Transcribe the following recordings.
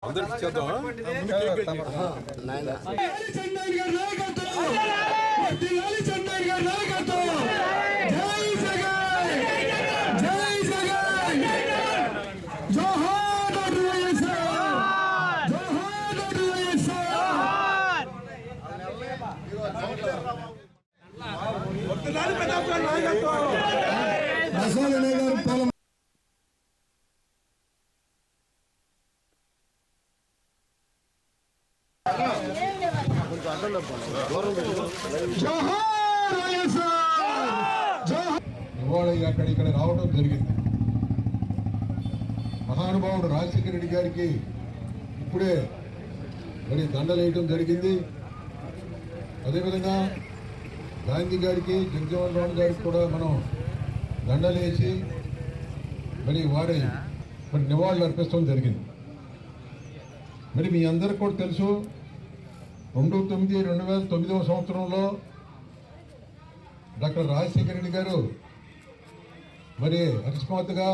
అందరికి చేద్దాం ఇవాళ ఇక్కడ రావడం జరిగింది. మహానుభావుడు రాజశేఖర రెడ్డి గారికి ఇప్పుడే మరి దండలేయటం జరిగింది. అదేవిధంగా గాంధీ గారికి, జగజ్జీవన్ రామ్ గారికి కూడా మనం దండలేసి మరి వారి మరి నివాళులు అర్పించడం జరిగింది. మరి మీ అందరికి కూడా తెలుసు, 2009 సంవత్సరంలో డాక్టర్ రాజశేఖర రెడ్డి గారు మరి అకస్మాత్తుగా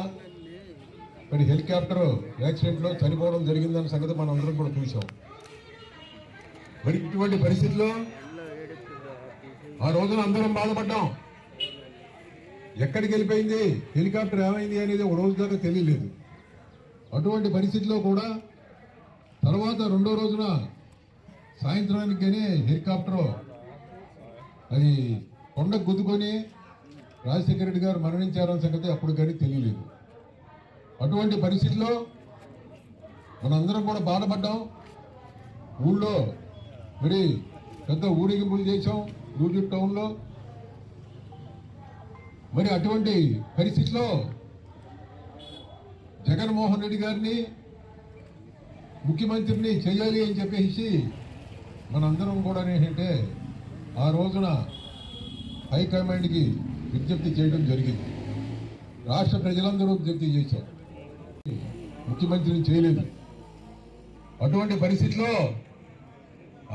మరి హెలికాప్టర్ యాక్సిడెంట్లో చనిపోవడం జరిగిందన్న సంగతి మనం అందరం కూడా చూసాం. మరి ఇటువంటి పరిస్థితుల్లో ఆ రోజున అందరం బాధపడ్డాం. ఎక్కడికి వెళ్ళిపోయింది, హెలికాప్టర్ ఏమైంది అనేది ఒక రోజు దాకా తెలియలేదు. అటువంటి పరిస్థితిలో కూడా తర్వాత రెండో రోజున సాయంత్రానికినే హెలికాప్టర్ అది కొండకు గుద్దుకొని రాజశేఖర రెడ్డి గారు మరణించారన్న సంగతి అప్పుడు కానీ తెలియలేదు. అటువంటి పరిస్థితిలో మనందరం కూడా బాధపడ్డాం. ఊళ్ళో మరి పెద్ద ఊరేగింపులు చేశాం నూజివీడు టౌన్లో. మరి అటువంటి పరిస్థితిలో జగన్మోహన్ రెడ్డి గారిని ముఖ్యమంత్రిని చేయాలి అని చెప్పేసి మనందరం కూడా ఏంటంటే ఆ రోజున హైకమాండ్కి విజ్ఞప్తి చేయడం జరిగింది. రాష్ట్ర ప్రజలందరూ విజ్ఞప్తి చేశారు, ముఖ్యమంత్రిని చేయలేదు. అటువంటి పరిస్థితిలో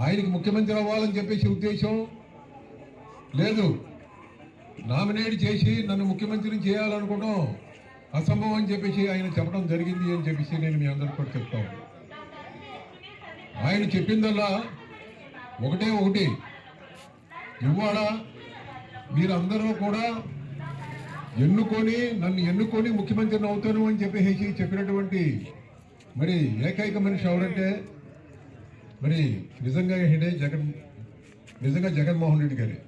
ఆయనకి ముఖ్యమంత్రి అవ్వాలని చెప్పేసి ఉద్దేశం లేదు. నామినేట్ చేసి నన్ను ముఖ్యమంత్రిని చేయాలనుకోవడం అసంభవం అని చెప్పేసి ఆయన చెప్పడం జరిగింది అని చెప్పేసి నేను మీ అందరికీ కూడా చెప్తాను. ఆయన చెప్పిందల్లా ఒకటి, ఇవాళ మీరందరూ కూడా నన్ను ఎన్నుకొని ముఖ్యమంత్రిని అవుతాను అని చెప్పేసి చెప్పినటువంటి మరి ఏకైక మనిషి ఎవరంటే మరి నిజంగా జగన్మోహన్ రెడ్డి గారే.